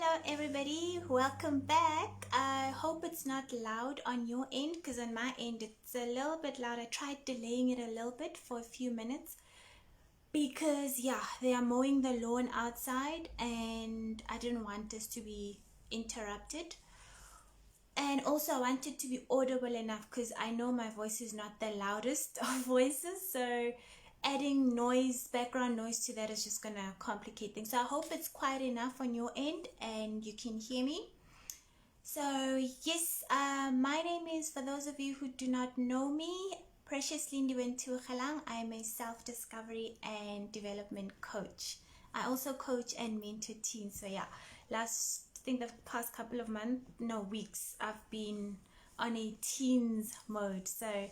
Hello everybody, welcome back. I hope it's not loud on your end, because on my end it's a little bit loud. I tried delaying it a little bit for a few minutes because they are mowing the lawn outside and I didn't want this to be interrupted. And also I want it to be audible enough, because I know my voice is not the loudest of voices, so adding noise, background noise to that is just gonna complicate things. So I hope it's quiet enough on your end and you can hear me. So yes, my name is, for those of you who do not know me, Precious Lindiwen Tuchalang. I am a self-discovery and development coach. I also coach and mentor teens. So I think the past couple of weeks, I've been on a teens mode. So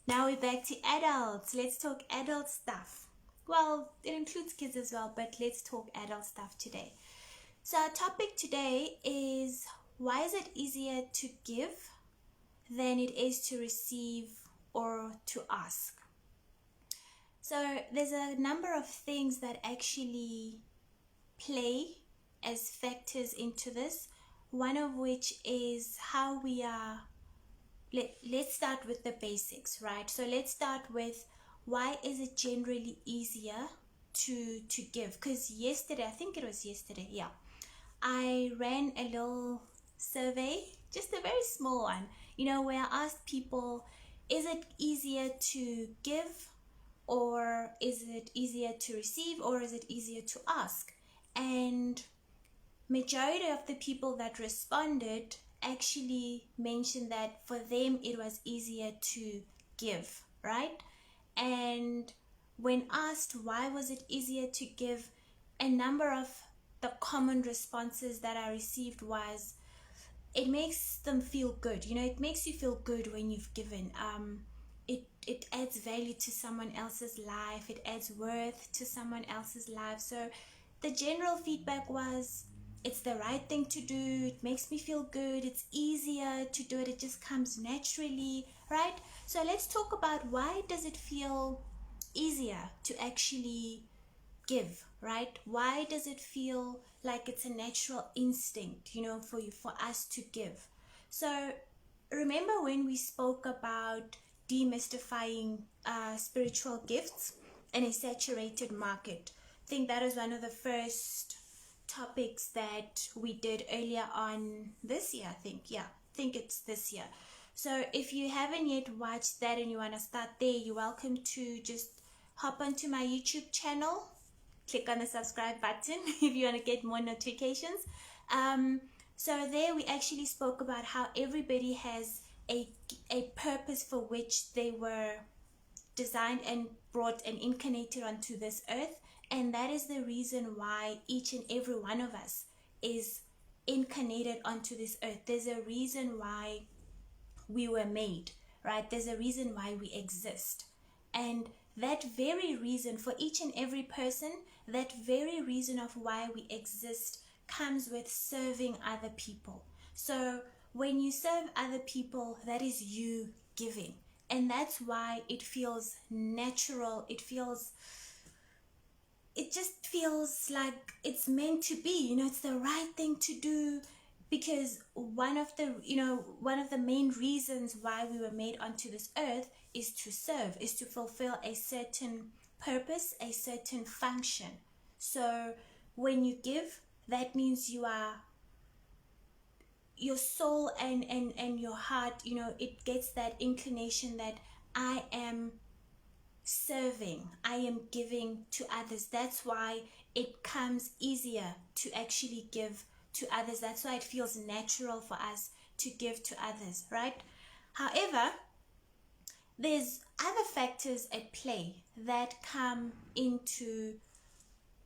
now we're back to adults. Let's talk adult stuff. Well, it includes kids as well, but let's talk adult stuff today. So our topic today is, why is it easier to give than it is to receive or to ask? So there's a number of things that actually play as factors into this, one of which is how we are. Let's start with the basics, right? So let's start with, why is it generally easier to give? Because yesterday, I think it was yesterday, I ran a little survey, just a very small one, where I asked people, is it easier to give, or is it easier to receive, or is it easier to ask? And majority of the people that responded actually mentioned that for them it was easier to give, right? And when asked why was it easier to give, a number of the common responses that I received was, it makes them feel good. It makes you feel good when you've given. It adds value to someone else's life. It adds worth to someone else's life. So the general feedback was, it's the right thing to do. It makes me feel good. It's easier to do it. It just comes naturally, right? So let's talk about, why does it feel easier to actually give, right? Why does it feel like it's a natural instinct, for us to give? So remember when we spoke about demystifying spiritual gifts in a saturated market? I think that is one of the first topics that we did earlier on this year. I think it's this year. So if you haven't yet watched that and you want to start there, you're welcome to just hop onto my YouTube channel, click on the subscribe button if you want to get more notifications. So there we actually spoke about how everybody has a purpose for which they were designed and brought and incarnated onto this earth. And that is the reason why each and every one of us is incarnated onto this earth. There's a reason why we were made, right? There's a reason why we exist. And that very reason, for each and every person, that very reason of why we exist comes with serving other people. So when you serve other people, that is you giving. And that's why it feels natural. It just feels like it's meant to be, it's the right thing to do, because one of the main reasons why we were made onto this earth is to serve, is to fulfill a certain purpose, a certain function. So when you give, that means your soul and your heart, it gets that inclination that I am serving, I am giving to others. That's why it comes easier to actually give to others. That's why it feels natural for us to give to others, right? However, there's other factors at play that come into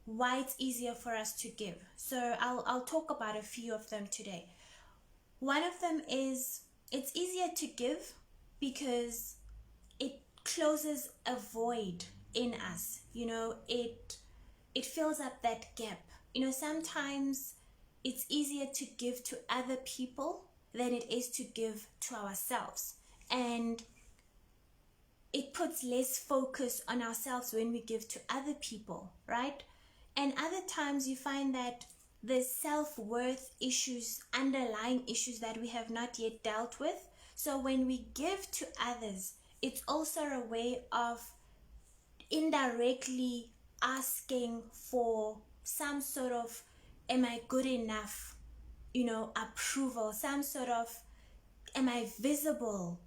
why it's easier for us to give. So I'll talk about a few of them today. One of them is, it's easier to give because it closes a void in us. It fills up that gap. Sometimes it's easier to give to other people than it is to give to ourselves. And it puts less focus on ourselves when we give to other people, right? And other times you find that the self-worth issues, underlying issues that we have not yet dealt with. So when we give to others, it's also a way of indirectly asking for some sort of, am I good enough, approval, some sort of, am I visible,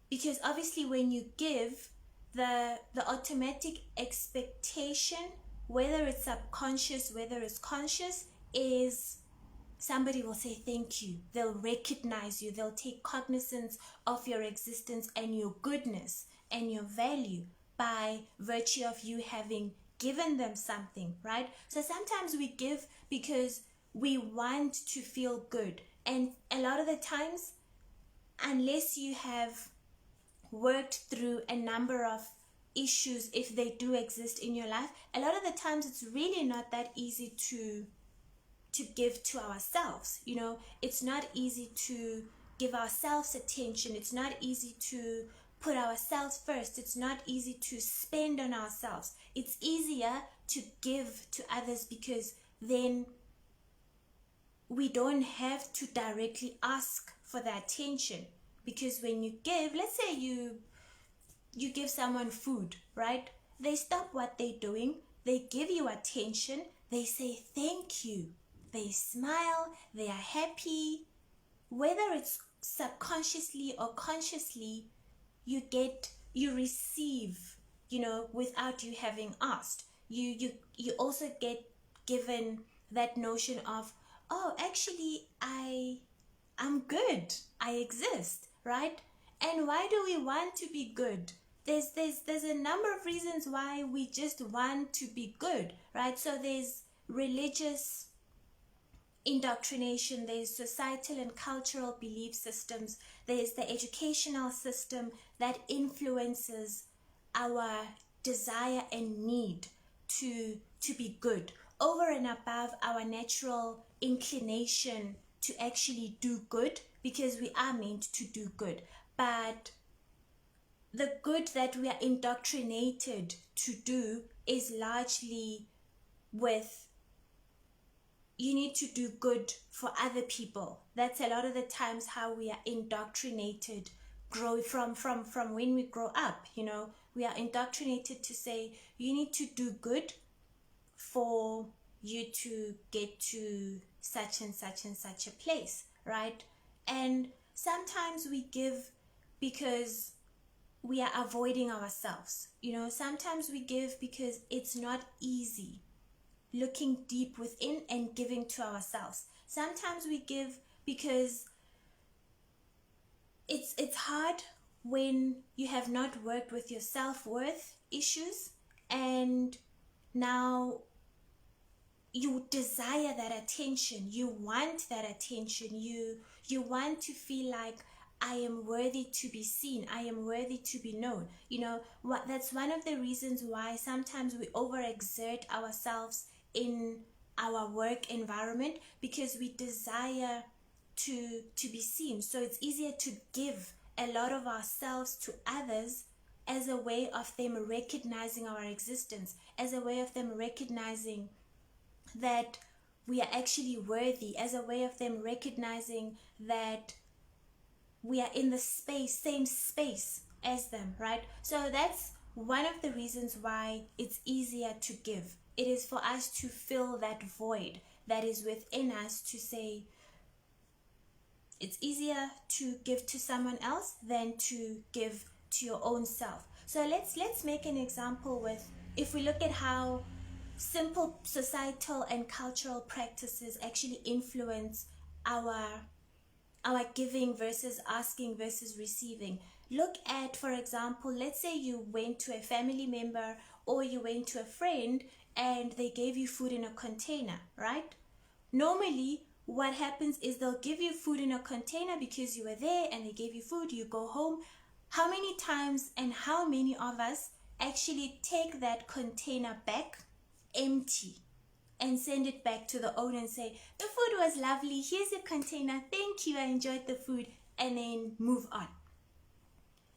because obviously when you give, the automatic expectation, whether it's subconscious, whether it's conscious, is somebody will say thank you. They'll recognize you. They'll take cognizance of your existence and your goodness and your value by virtue of you having given them something, right? So sometimes we give because we want to feel good. And a lot of the times, unless you have worked through a number of issues, if they do exist in your life, a lot of the times it's really not that easy to give to ourselves. It's not easy to give ourselves attention. It's not easy to put ourselves first. It's not easy to spend on ourselves. It's easier to give to others because then we don't have to directly ask for the attention. Because when you give, let's say you give someone food, right? They stop what they're doing. They give you attention. They say thank you. They smile. They are happy. Whether it's subconsciously or consciously, you receive, without you having asked. You also get given that notion of, oh, actually, I'm good. I exist, right? And why do we want to be good? There's a number of reasons why we just want to be good, right? So there's religious indoctrination, there's societal and cultural belief systems, there's the educational system that influences our desire and need to be good, over and above our natural inclination to actually do good, because we are meant to do good. But the good that we are indoctrinated to do is largely with, you need to do good for other people. That's a lot of the times how we are indoctrinated, grow from when we grow up. We are indoctrinated to say, you need to do good for you to get to such and such and such a place, right? And sometimes we give because we are avoiding ourselves. Sometimes we give because it's not easy looking deep within and giving to ourselves. Sometimes we give because it's hard when you have not worked with your self-worth issues, and now you desire that attention. You want that attention. You want to feel like, I am worthy to be seen. I am worthy to be known. That's one of the reasons why sometimes we overexert ourselves in our work environment, because we desire to be seen. So it's easier to give a lot of ourselves to others as a way of them recognizing our existence, as a way of them recognizing that we are actually worthy, as a way of them recognizing that we are in the same space as them, right? So that's one of the reasons why it's easier to give. It is for us to fill that void that is within us, to say, it's easier to give to someone else than to give to your own self. So let's make an example with, if we look at how simple societal and cultural practices actually influence our giving versus asking versus receiving. Look at, for example, let's say you went to a family member or you went to a friend and they gave you food in a container, right? Normally, what happens is they'll give you food in a container because you were there and they gave you food, you go home. How many times and how many of us actually take that container back empty and send it back to the owner and say, the food was lovely, here's your container, thank you, I enjoyed the food, and then move on?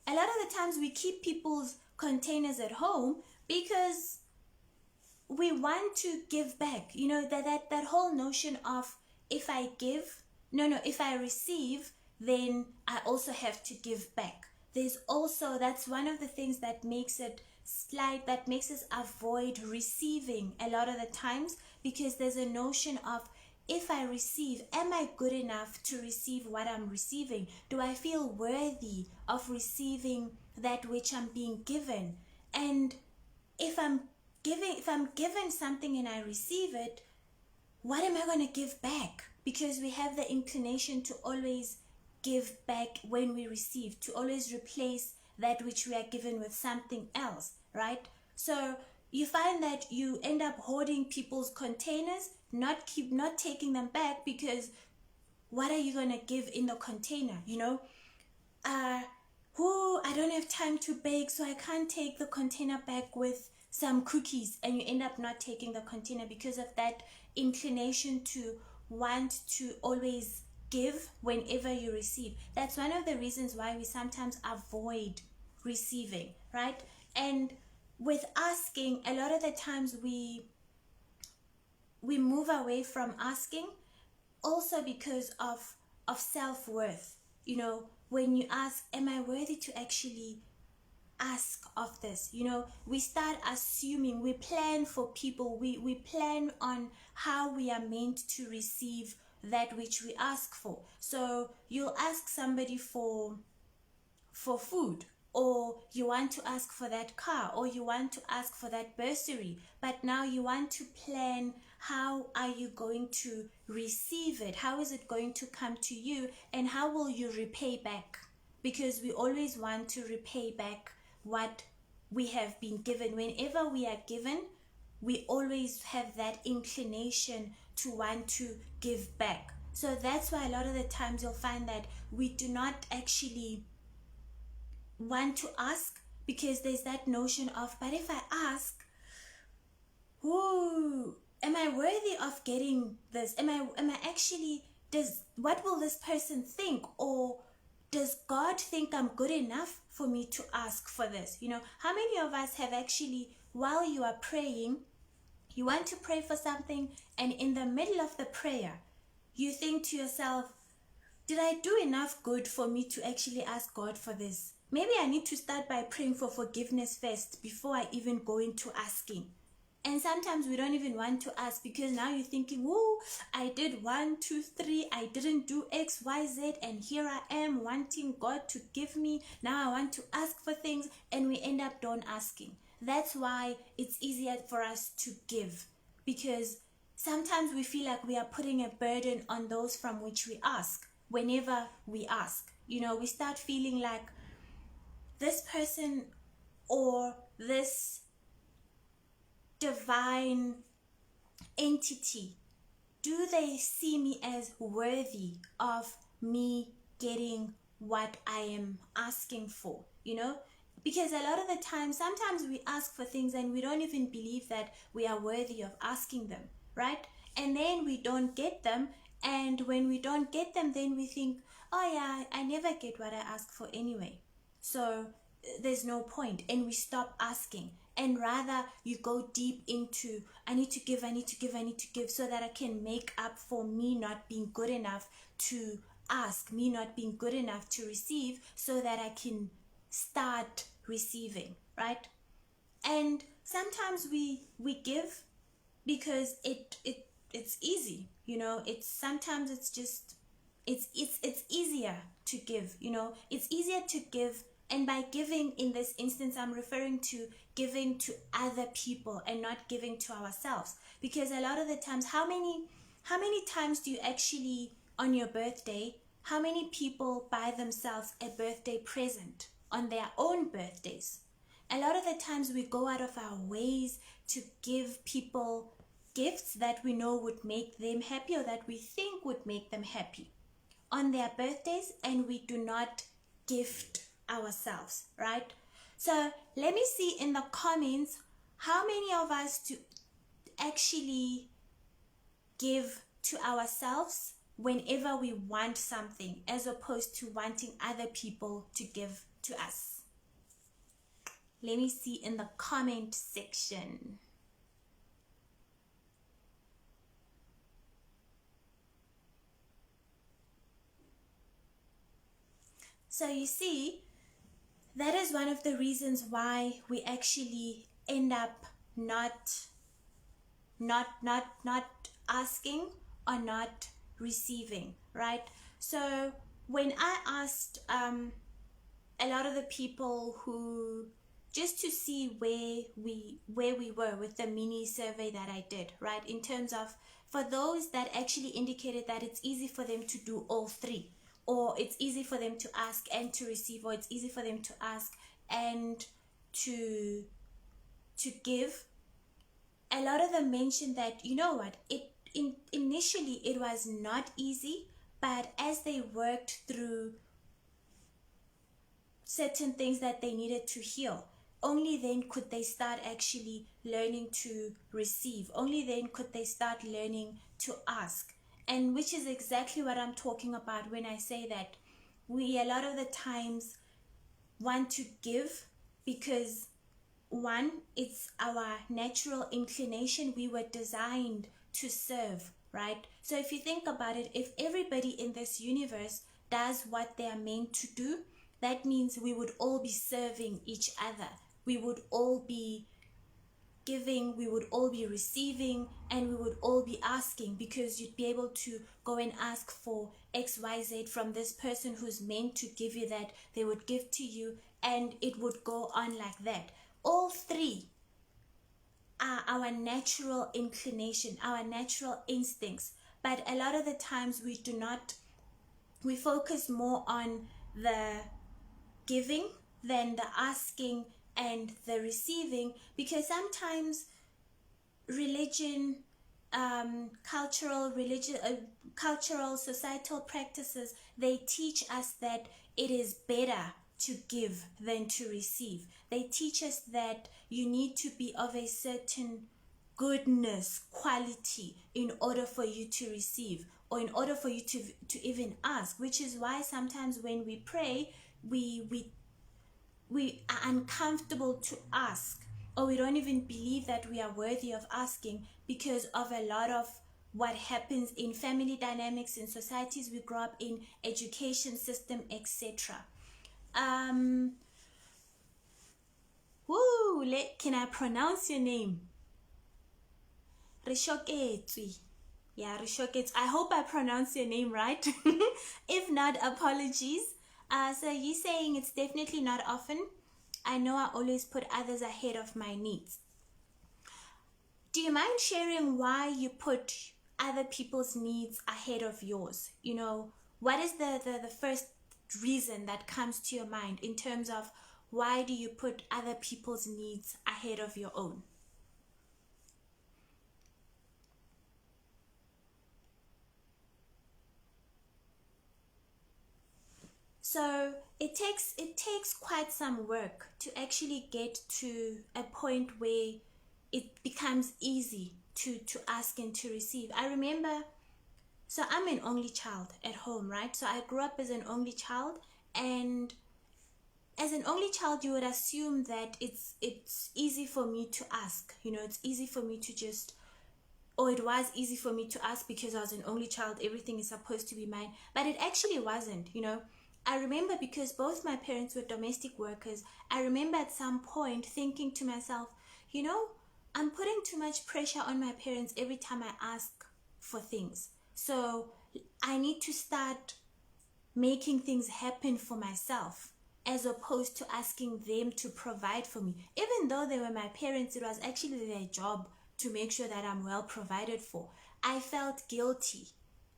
A lot of the times we keep people's containers at home because we want to give back, you know, that whole notion of if I give, no, if I receive, then I also have to give back. There's also, that's one of the things that makes it that makes us avoid receiving a lot of the times, because there's a notion of, if I receive, am I good enough to receive what I'm receiving? Do I feel worthy of receiving that which I'm being given? And if I'm given something and I receive it, what am I going to give back? Because we have the inclination to always give back when we receive, to always replace that which we are given with something else, right? So you find that you end up hoarding people's containers, not taking them back, because what are you going to give in the container, you know? I don't have time to bake, so I can't take the container back with some cookies, and you end up not taking the container because of that inclination to want to always give whenever you receive. That's one of the reasons why we sometimes avoid receiving, right? And with asking, a lot of the times we move away from asking, also because of self-worth. You know, when you ask, am I worthy to actually ask of this? You know, we start assuming, we plan for people, we plan on how we are meant to receive that which we ask for. So you'll ask somebody for food, or you want to ask for that car, or you want to ask for that bursary, but now you want to plan, how are you going to receive it? How is it going to come to you, and how will you repay back? Because we always want to repay back what we have been given. Whenever we are given, we always have that inclination to want to give back. So that's why a lot of the times you'll find that we do not actually want to ask, because there's that notion of, but if I ask, who am I worthy of getting this? Am I actually, what will this person think? Or does God think I'm good enough for me to ask for this? You know, how many of us have actually, while you are praying, you want to pray for something, and in the middle of the prayer, you think to yourself, did I do enough good for me to actually ask God for this? Maybe I need to start by praying for forgiveness first before I even go into asking. And sometimes we don't even want to ask, because now you're thinking, whoa, I did 1, 2, 3, I didn't do X, Y, Z, and here I am wanting God to give me. Now I want to ask for things, and we end up don't asking. That's why it's easier for us to give, because sometimes we feel like we are putting a burden on those from which we ask. Whenever we ask, you know, we start feeling like, this person or this divine entity, do they see me as worthy of me getting what I am asking for? You know, because a lot of the time, sometimes we ask for things and we don't even believe that we are worthy of asking them, right? And then we don't get them, and when we don't get them, then we think, oh yeah, I never get what I ask for anyway, so there's no point, and we stop asking. And rather you go deep into, I need to give, so that I can make up for me not being good enough to ask, me not being good enough to receive, so that I can start receiving, right? And sometimes we give because it's easy, you know. It's sometimes it's just it's easier to give, you know. It's easier to give. And by giving in this instance, I'm referring to giving to other people and not giving to ourselves. Because a lot of the times, how many times do you actually, on your birthday, how many people buy themselves a birthday present on their own birthdays? A lot of the times we go out of our ways to give people gifts that we know would make them happy, or that we think would make them happy on their birthdays, and we do not gift ourselves, right? So let me see in the comments, how many of us do actually give to ourselves whenever we want something, as opposed to wanting other people to give to us. Let me see in the comment section. So you see, that is one of the reasons why we actually end up not asking or not receiving, right? So when I asked a lot of the people who, just to see where we were with the mini survey that I did, right, in terms of, for those that actually indicated that it's easy for them to do all three, or it's easy for them to ask and to receive, or it's easy for them to ask and to give, a lot of them mentioned that, you know what, initially it was not easy, but as they worked through certain things that they needed to heal, only then could they start actually learning to receive. Only then could they start learning to ask. And which is exactly what I'm talking about when I say that we a lot of the times want to give because, one, it's our natural inclination. We were designed to serve, right? So if you think about it, if everybody in this universe does what they are meant to do, that means we would all be serving each other. We would all be giving, we would all be receiving, and we would all be asking, because you'd be able to go and ask for XYZ from this person who's meant to give you that. They would give to you, and it would go on like that. All three are our natural inclination, our natural instincts. But a lot of the times we do not, we focus more on the giving than the asking and the receiving, because sometimes religion, cultural societal practices, they teach us that it is better to give than to receive. They teach us that you need to be of a certain goodness quality in order for you to receive, or in order for you to even ask, which is why sometimes when we pray, we are uncomfortable to ask, or we don't even believe that we are worthy of asking, because of a lot of what happens in family dynamics, in societies we grow up in, education system, etc. Can I pronounce your name? Rishoketswi. Yeah, Rishokets. I hope I pronounce your name right. If not, apologies. So you're saying it's definitely not often. I know I always put others ahead of my needs. Do you mind sharing why you put other people's needs ahead of yours? You know, what is the first reason that comes to your mind in terms of why do you put other people's needs ahead of your own? So it takes quite some work to actually get to a point where it becomes easy to ask and to receive. I remember, so I'm an only child at home, right? So I grew up as an only child, and as an only child you would assume that it's easy for me to ask. You know, it's easy for me to just, or it was easy for me to ask because I was an only child, everything is supposed to be mine. But it actually wasn't, you know. I remember, because both my parents were domestic workers, I remember at some point thinking to myself, you know, I'm putting too much pressure on my parents every time I ask for things. So I need to start making things happen for myself, as opposed to asking them to provide for me. Even though they were my parents, it was actually their job to make sure that I'm well provided for. I felt guilty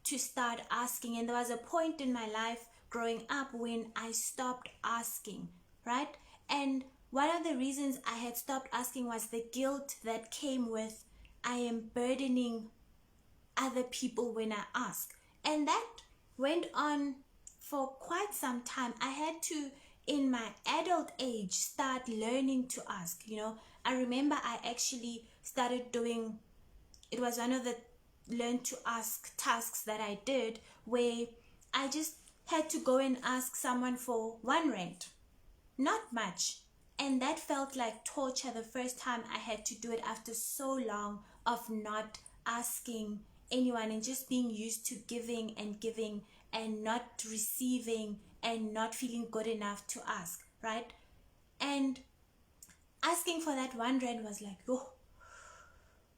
to start asking, and there was a point in my life growing up when I stopped asking, right? And one of the reasons I had stopped asking was the guilt that came with, I am burdening other people when I ask. And that went on for quite some time. I had to, in my adult age, start learning to ask. You know, I remember I actually started doing, it was one of the learn to ask tasks that I did, where I just had to go and ask someone for 1 rand, not much. And that felt like torture the first time I had to do it, after so long of not asking anyone and just being used to giving and not receiving and not feeling good enough to ask, right? And asking for that 1 rand was like, oh,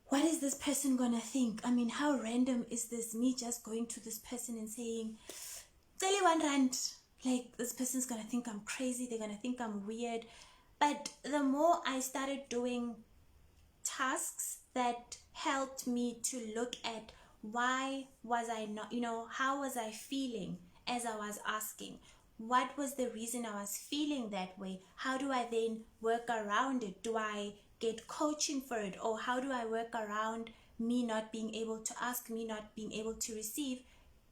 what is this person gonna think? I mean, how random is this? Me just going to this person and saying, tell you 1 rand. Like, this person's gonna think I'm crazy. They're gonna think I'm weird. But the more I started doing tasks that helped me to look at why was I not, how was I feeling as I was asking? What was the reason I was feeling that way? How do I then work around it? Do I get coaching for it? Or how do I work around me not being able to ask, me not being able to receive?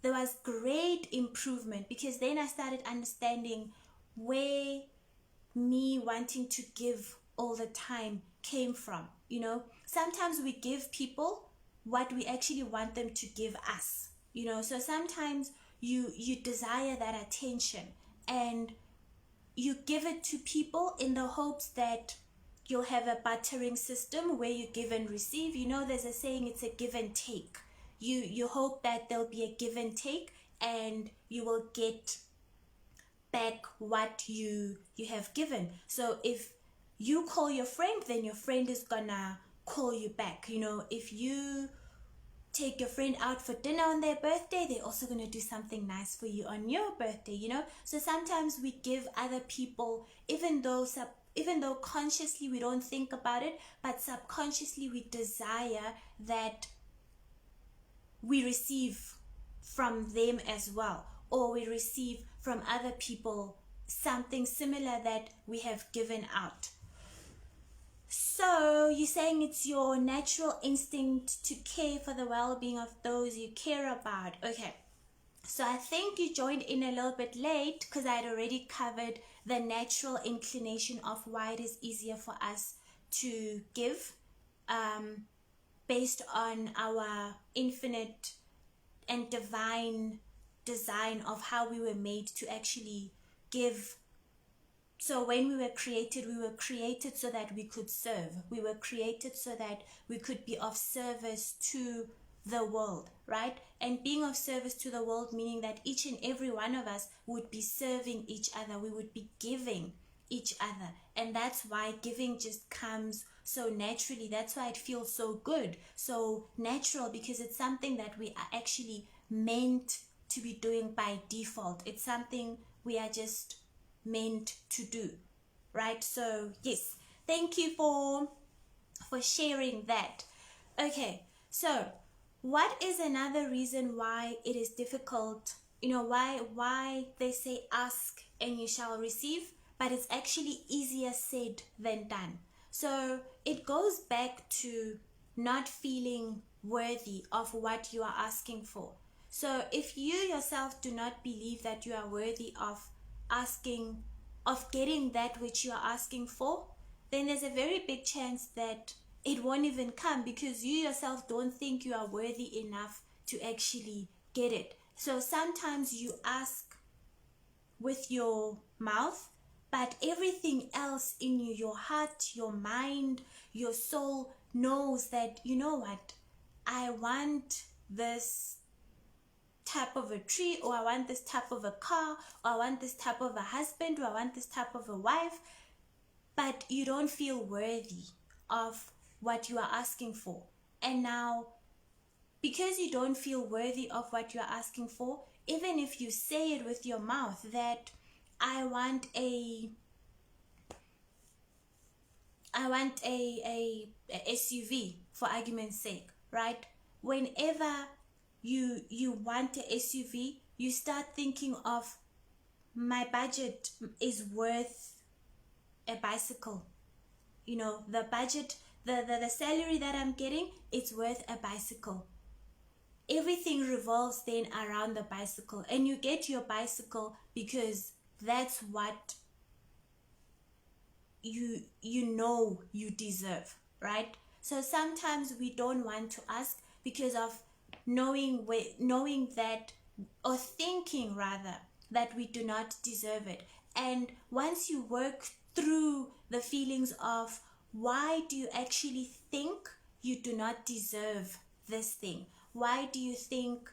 There was great improvement, because then I started understanding where me wanting to give all the time came from. Sometimes we give people what we actually want them to give us. So sometimes you desire that attention, and you give it to people in the hopes that you'll have a bartering system where you give and receive. There's a saying, it's a give and take. You hope that there'll be a give and take, and you will get back what you have given. So if you call your friend, then your friend is gonna call you back. If you take your friend out for dinner on their birthday, they're also gonna do something nice for you on your birthday. So sometimes we give other people, even though consciously we don't think about it, but subconsciously we desire that we receive from them as well, or we receive from other people something similar that we have given out. So you're saying it's your natural instinct to care for the well-being of those you care about. Okay, so I think you joined in a little bit late, because I had already covered the natural inclination of why it is easier for us to give, based on our infinite and divine design of how we were made to actually give. So when we were created so that we could serve. We were created so that we could be of service to the world, right? And being of service to the world, meaning that each and every one of us would be serving each other. We would be giving each other. And that's why giving just comes so naturally. That's why it feels so good, so natural, because it's something that we are actually meant to be doing by default. It's something we are just meant to do, right? So yes, thank you for sharing that. Okay, so what is another reason why it is difficult, why they say ask and you shall receive, but it's actually easier said than done? So it goes back to not feeling worthy of what you are asking for. So if you yourself do not believe that you are worthy of asking, of getting that which you are asking for, then there's a very big chance that it won't even come, because you yourself don't think you are worthy enough to actually get it. So sometimes you ask with your mouth, but everything else in you, your heart, your mind, your soul knows that, you know what, I want this type of a tree, or I want this type of a car, or I want this type of a husband, or I want this type of a wife, but you don't feel worthy of what you are asking for. And now, because you don't feel worthy of what you are asking for, even if you say it with your mouth that I want a SUV, for argument's sake, right? Whenever you want a SUV, you start thinking of, my budget is worth a bicycle. The budget, the salary that I'm getting, it's worth a bicycle. Everything revolves then around the bicycle, and you get your bicycle because that's what you deserve, right? So sometimes we don't want to ask because of knowing that, or thinking rather, that we do not deserve it. And once you work through the feelings of, why do you actually think you do not deserve this thing? Why do you think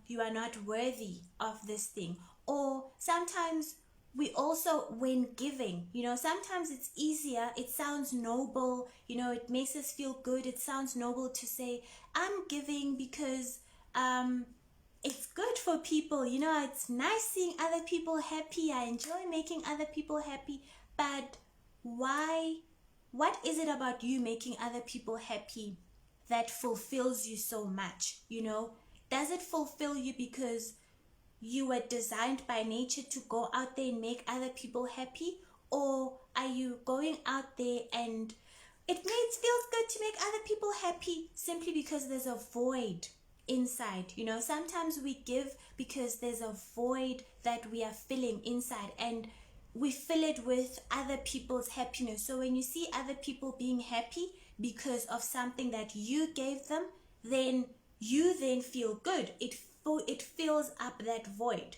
you are not worthy of this thing? Or sometimes we also, when giving, sometimes it's easier, it sounds noble, it makes us feel good, it sounds noble to say, I'm giving because it's good for people, it's nice seeing other people happy, I enjoy making other people happy. But why, what is it about you making other people happy that fulfills you so much? Does it fulfill you because you were designed by nature to go out there and make other people happy? Or are you going out there and feels good to make other people happy simply because there's a void inside? Sometimes we give because there's a void that we are filling inside, and we fill it with other people's happiness. So when you see other people being happy because of something that you gave them, then you then feel good. It fills up that void.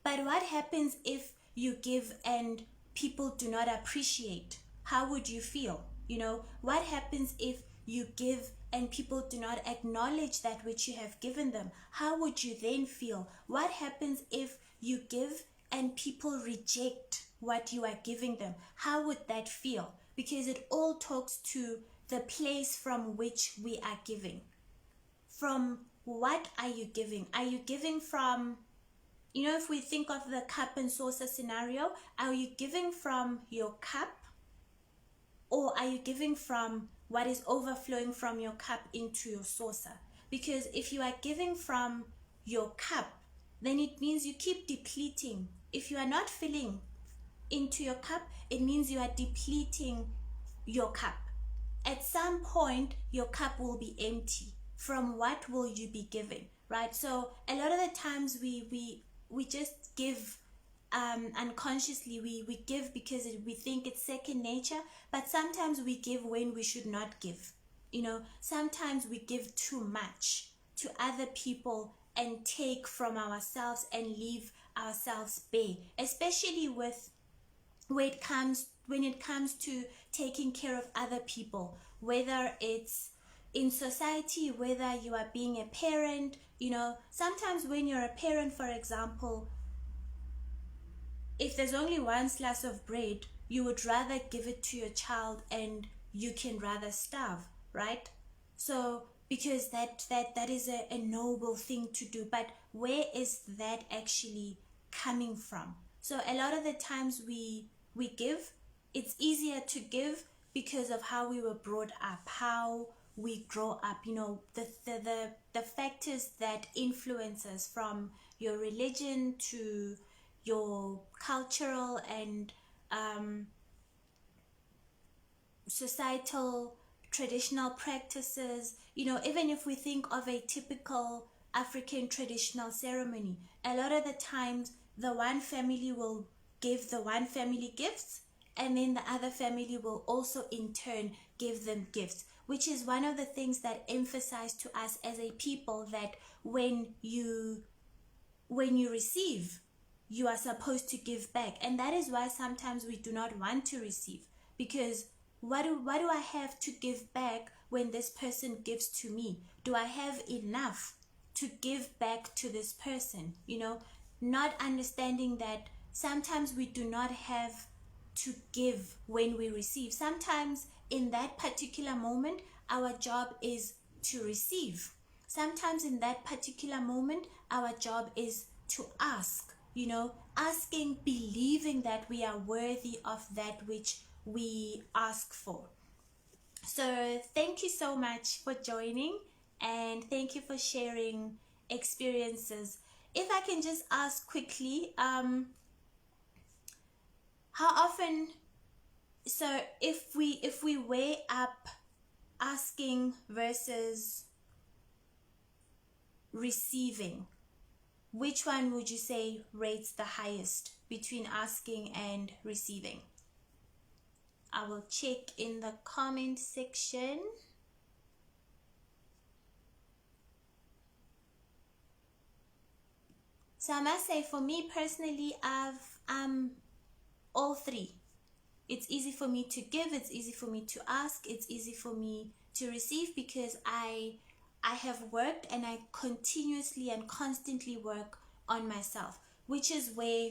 But what happens if you give and people do not appreciate? How would you feel? What happens if you give and people do not acknowledge that which you have given them? How would you then feel? What happens if you give and people reject what you are giving them? How would that feel? Because it all talks to the place from which we are giving. From what are you giving? Are you giving from, if we think of the cup and saucer scenario, are you giving from your cup, or are you giving from what is overflowing from your cup into your saucer? Because if you are giving from your cup, then it means you keep depleting. If you are not filling into your cup, it means you are depleting your cup. At some point, your cup will be empty. From what will you be giving, right? So a lot of the times we just give unconsciously. We give because we think it's second nature, but sometimes we give when we should not give. Sometimes we give too much to other people and take from ourselves and leave ourselves bare, especially when it comes to taking care of other people, whether it's in society, whether you are being a parent. Sometimes when you're a parent, for example, if there's only one slice of bread, you would rather give it to your child and you can rather starve, right? So because that is a noble thing to do, but where is that actually coming from? So a lot of the times we give, it's easier to give because of how we were brought up, how we grow up, the factors that influence us, from your religion to your cultural and societal traditional practices. Even if we think of a typical African traditional ceremony, a lot of the times the one family will give the one family gifts, and then the other family will also in turn give them gifts, which is one of the things that emphasize to us as a people that when you receive, you are supposed to give back. And that is why sometimes we do not want to receive, because what do I have to give back when this person gives to me? Do I have enough to give back to this person? Not understanding that sometimes we do not have to give when we receive. Sometimes in that particular moment, our job is to receive. Sometimes in that particular moment, our job is to ask, asking, believing that we are worthy of that which we ask for. So thank you so much for joining, and thank you for sharing experiences. If I can just ask quickly, how often, so if we weigh up asking versus receiving, which one would you say rates the highest between asking and receiving? I will check in the comment section. So I must say, for me personally, all three. It's easy for me to give, it's easy for me to ask, it's easy for me to receive, because I have worked and I continuously and constantly work on myself. which is where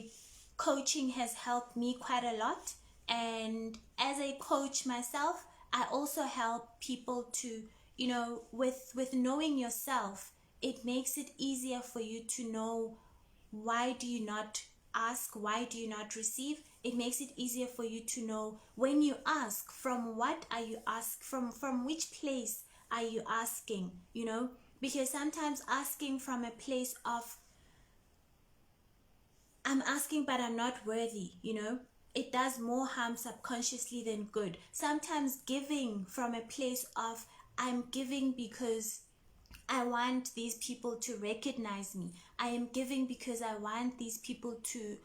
coaching has helped me quite a lot. And as a coach myself, I also help people to, with knowing yourself, it makes it easier for you to know, why do you not ask, why do you not receive. It makes it easier for you to know, when you ask, from what are you ask, from which place are you asking, because sometimes asking from a place of, I'm asking but I'm not worthy, it does more harm subconsciously than good. Sometimes giving from a place of, I'm giving because I want these people to recognize me. I am giving because I want these people to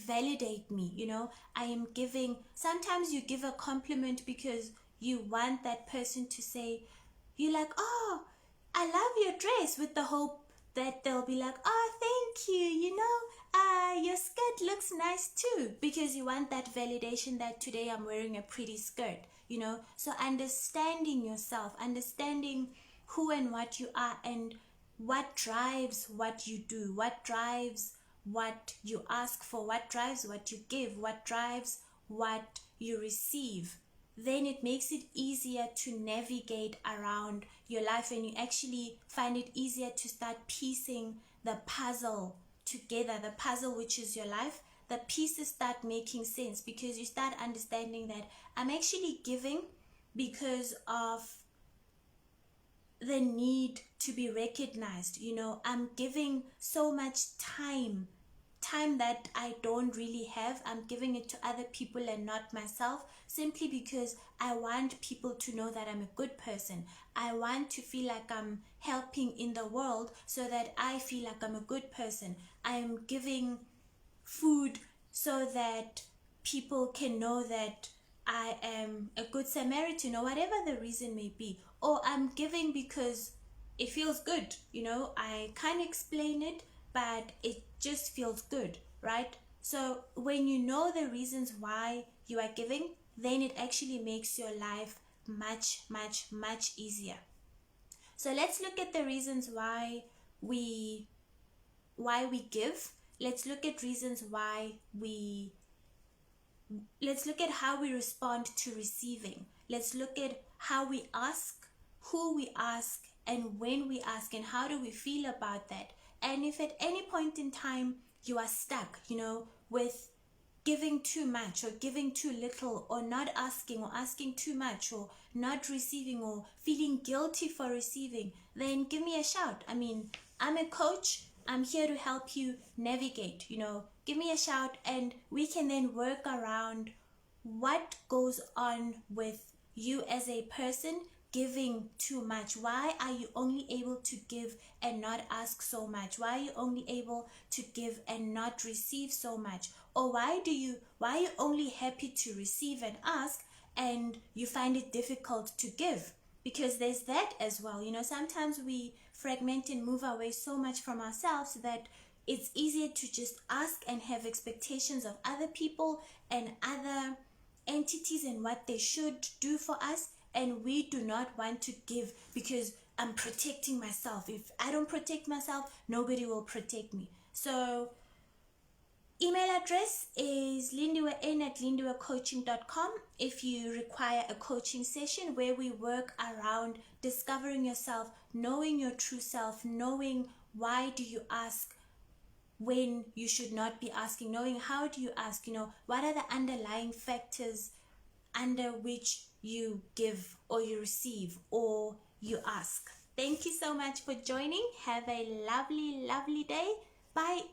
validate me. I am giving. Sometimes you give a compliment because you want that person to say, you're like, oh, I love your dress, with the hope that they'll be like, oh, thank you, your skirt looks nice too, because you want that validation that today I'm wearing a pretty skirt, So understanding yourself, understanding who and what you are, and what drives what you do, what drives what you ask for, what drives what you give, what drives what you receive, then it makes it easier to navigate around your life, and you actually find it easier to start piecing the puzzle together, the puzzle which is your life. The pieces start making sense because you start understanding that I'm actually giving because of the need to be recognized. I'm giving so much time that I don't really have. I'm giving it to other people and not myself, simply because I want people to know that I'm a good person. I want to feel like I'm helping in the world, so that I feel like I'm a good person. I am giving food so that people can know that I am a good Samaritan, or whatever the reason may be. Or I'm giving because it feels good. I can't explain it, but it just feels good, right? So when you know the reasons why you are giving, then it actually makes your life much, much, much easier. So let's look at the reasons why we give. Let's look at reasons why let's look at how we respond to receiving. Let's look at how we ask, who we ask, and when we ask, and how do we feel about that. And if at any point in time you are stuck, with giving too much or giving too little, or not asking, or asking too much, or not receiving, or feeling guilty for receiving, then give me a shout. I'm a coach. I'm here to help you navigate. Give me a shout, and we can then work around what goes on with you as a person giving too much. Why are you only able to give and not ask so much? Why are you only able to give and not receive so much? Or why are you only happy to receive and ask, and you find it difficult to give? Because there's that as well. Sometimes we fragment and move away so much from ourselves that it's easier to just ask and have expectations of other people and other entities and what they should do for us, and we do not want to give because I'm protecting myself. If I don't protect myself, nobody will protect me. So email address is lindiwen@lindiwecoaching.com if you require a coaching session where we work around discovering yourself, knowing your true self, knowing why do you ask when you should not be asking, knowing how do you ask, what are the underlying factors under which you give or you receive or you ask. Thank you so much for joining. Have a lovely, lovely day. Bye.